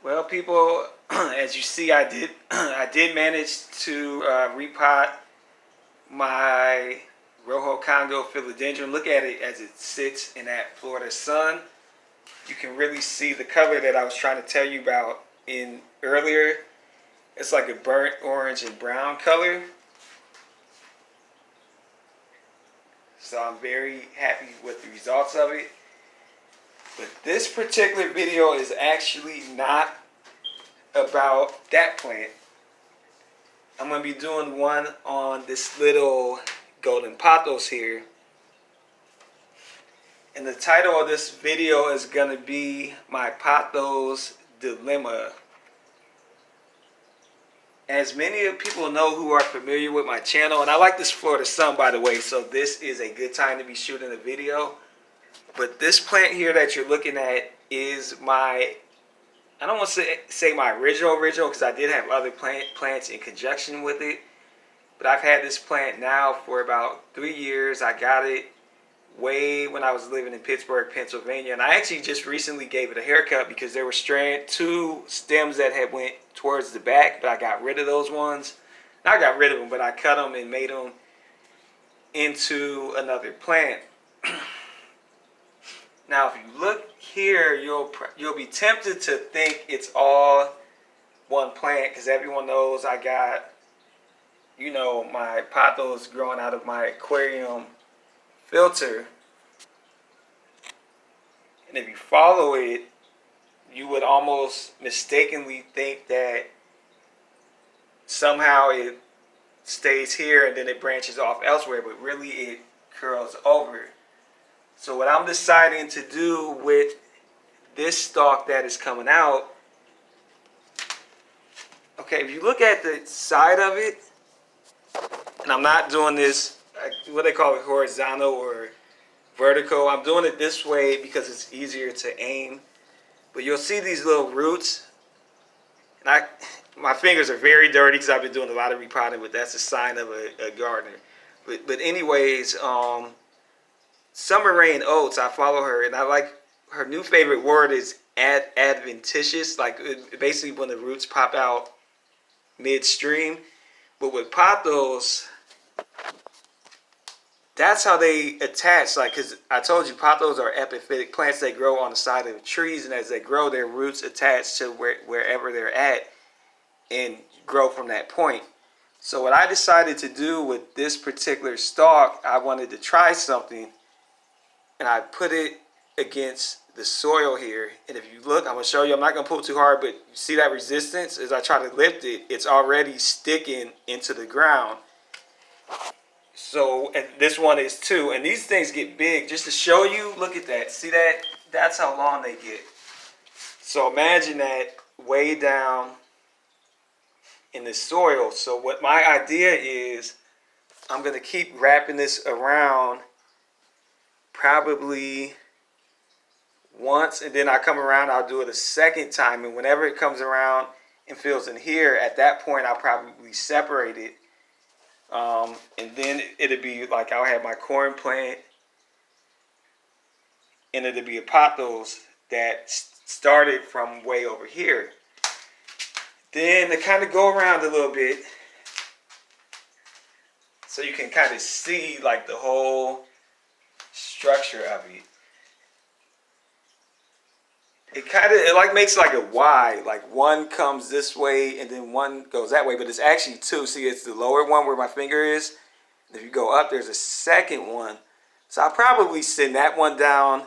Well, people, as you see, I did manage to repot my Rojo Congo philodendron. Look at it as it sits in that Florida sun. You can really see the color that I was trying to tell you about in earlier. It's like a burnt orange and brown color. So I'm very happy with the results of it. But this particular video is actually not about that plant. I'm going to be doing one on this little golden pothos here. And the title of this video is going to be my Pothos Dilemma. As many people know who are familiar with my channel, and I like this Florida sun, by the way, so this is a good time to be shooting a video. But this plant here that you're looking at is my, I don't want to say my original because I did have other plants in conjunction with it. But I've had this plant now for about 3 years. I got it way when I was living in Pittsburgh, Pennsylvania. And I actually just recently gave it a haircut because there were two stems that had went towards the back, but I got rid of those ones. Not got rid of them, but I cut them and made them into another plant. Now, if you look here, you'll be tempted to think it's all one plant because everyone knows I got, you know, my pothos growing out of my aquarium filter. And if you follow it, you would almost mistakenly think that somehow it stays here and then it branches off elsewhere, but really it curls over. So what I'm deciding to do with this stalk that is coming out, okay, if you look at the side of it, and I'm not doing this, what they call it, horizontal or vertical. I'm doing it this way because it's easier to aim. But you'll see these little roots. And my fingers are very dirty because I've been doing a lot of repotting, but that's a sign of a gardener. But anyways, Summer Rain Oats, I follow her, and I like her new favorite word is adventitious, like basically when the roots pop out midstream. But with pothos, that's how they attach, like, because I told you pothos are epiphytic plants. They grow on the side of trees, and as they grow, their roots attach to wherever they're at and grow from that point. So what I decided to do with this particular stalk, I wanted to try something, and I put it against the soil here. And if you look, I'm going to show you, I'm not going to pull too hard, but you see that resistance? As I try to lift it, it's already sticking into the ground. So, and this one is too. And these things get big. Just to show you, look at that. See that? That's how long they get. So imagine that way down in the soil. So what my idea is, I'm going to keep wrapping this around probably once, and then I come around, I'll do it a second time, and whenever it comes around and fills in here, at that point I'll probably separate it, and then it'll be like I'll have my corn plant, and it'll be a pothos that started from way over here. Then to kind of go around a little bit, so you can kind of see like the whole structure of it. It like makes like a Y, like one comes this way and then one goes that way, but it's actually two. See, it's the lower one where my finger is. If you go up, there's a second one. So I'll probably send that one down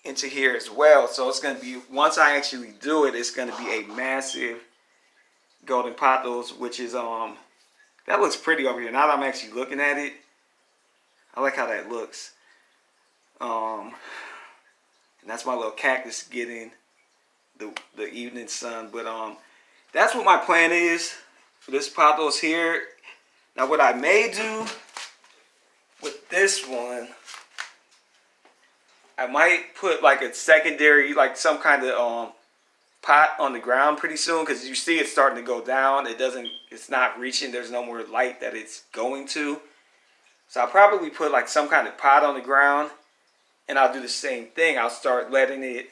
into here as well. So it's going to be, once I actually do it, it's going to be a massive golden pothos, which is, that looks pretty over here. Now that I'm actually looking at it, I like how that looks. And that's my little cactus getting the evening sun. But that's what my plan is for this pothos here. Now what I may do with this one, I might put like a secondary, like some kind of pot on the ground pretty soon, because you see it's starting to go down. It's not reaching, there's no more light that it's going to. So I'll probably put like some kind of pot on the ground, and I'll do the same thing. I'll start letting it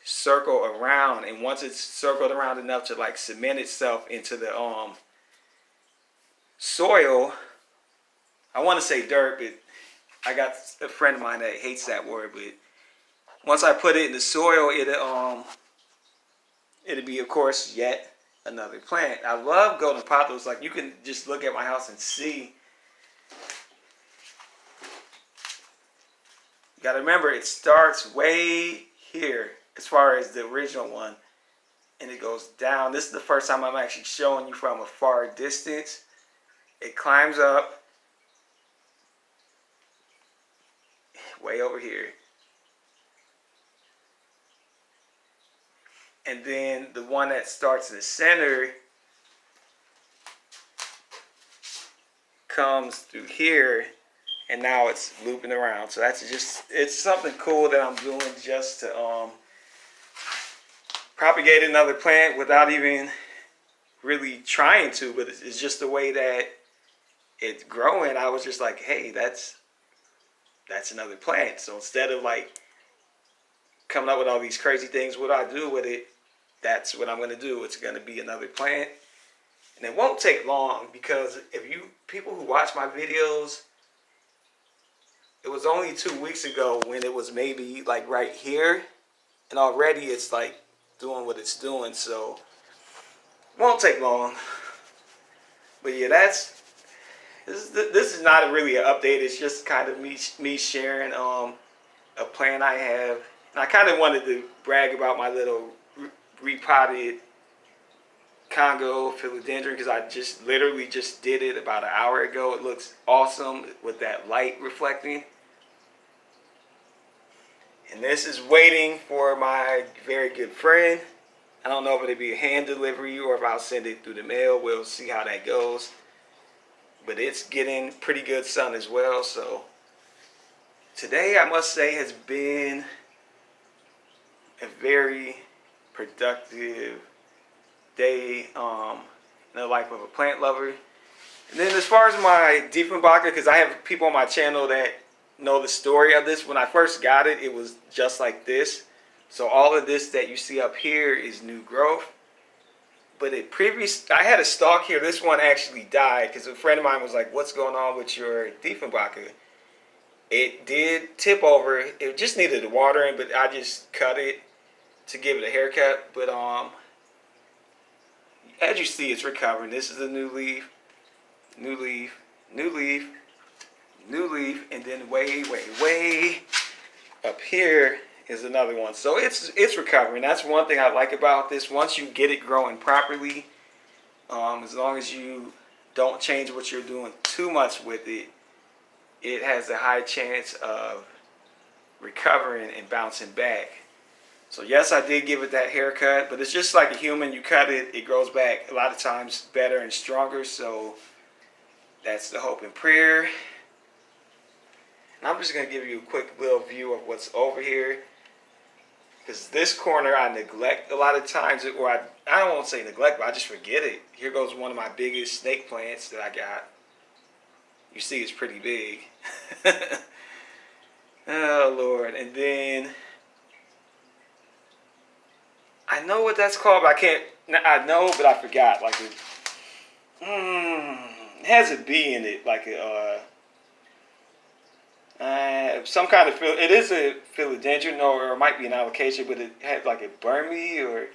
circle around, and once it's circled around enough to like cement itself into the soil, I want to say dirt, but I got a friend of mine that hates that word. But once I put it in the soil, it'll be, of course, yet another plant. I love golden pothos. Like, you can just look at my house and see. You got to remember, it starts way here as far as the original one, and it goes down. This is the first time I'm actually showing you from a far distance. It climbs up way over here. And then the one that starts in the center comes through here, and now it's looping around. So that's just, it's something cool that I'm doing just to propagate another plant without even really trying to, but it's just the way that it's growing. I was just like, hey, that's another plant. So instead of like coming up with all these crazy things, what I do with it, that's what I'm going to do. It's going to be another plant. And it won't take long, because if you people who watch my videos, it was only 2 weeks ago when it was maybe like right here, and already it's like doing what it's doing. So it won't take long. But yeah, this is not really an update. It's just kind of me sharing a plant I have. And I kind of wanted to brag about my little repotted Congo philodendron, because I just literally just did it about an hour ago. It looks awesome with that light reflecting. And this is waiting for my very good friend. I don't know if it'll be a hand delivery or if I'll send it through the mail. We'll see how that goes. But it's getting pretty good sun as well. So today, I must say, has been a very productive day in the life of a plant lover. And then as far as my Diefenbacher, because I have people on my channel that know the story of this. When I first got it, it was just like this. So all of this that you see up here is new growth. But I had a stalk here. This one actually died because a friend of mine was like, what's going on with your Diefenbacher? It did tip over. It just needed the watering, but I just cut it to give it a haircut. But as you see, it's recovering. This is a new leaf, new leaf, new leaf, new leaf, and then way up here is another one. So it's recovering. That's one thing I like about this. Once you get it growing properly, as long as you don't change what you're doing too much with it, it has a high chance of recovering and bouncing back. So yes, I did give it that haircut, but it's just like a human. You cut it, it grows back a lot of times better and stronger. So that's the hope and prayer. And I'm just going to give you a quick little view of what's over here. Because this corner I neglect a lot of times, or I won't say neglect, but I just forget it. Here goes one of my biggest snake plants that I got. You see it's pretty big. Oh, Lord. And then I know what that's called, but I know, but I forgot. Like it has a B in it, like some kind of it is a philodendron, or it might be an alocasia, but it had like a Burmese, or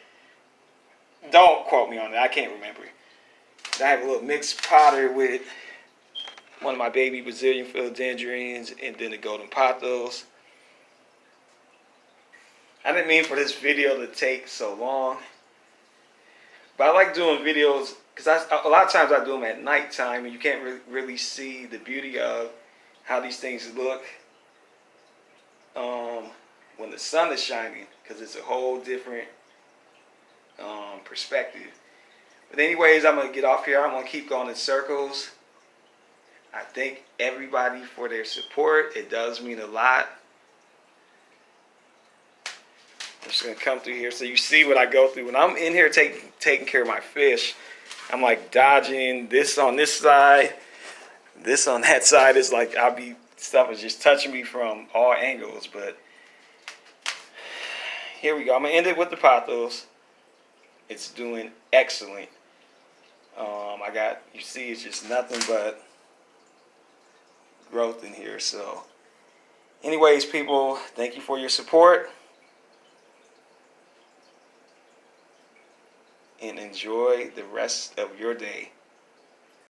don't quote me on it. I can't remember. I have a little mixed potter with one of my baby Brazilian philodendrons, and then the golden pothos. I didn't mean for this video to take so long, but I like doing videos because a lot of times I do them at nighttime, and you can't really see the beauty of how these things look when the sun is shining, because it's a whole different perspective. But anyways, I'm going to get off here. I'm going to keep going in circles. I thank everybody for their support. It does mean a lot. I'm just going to come through here so you see what I go through. When I'm in here taking care of my fish, I'm like dodging this on this side, this on that side. Is like stuff is just touching me from all angles. But here we go. I'm gonna end it with the pothos. It's doing excellent. I got, you see, it's just nothing but growth in here. So anyways, people, thank you for your support, and enjoy the rest of your day.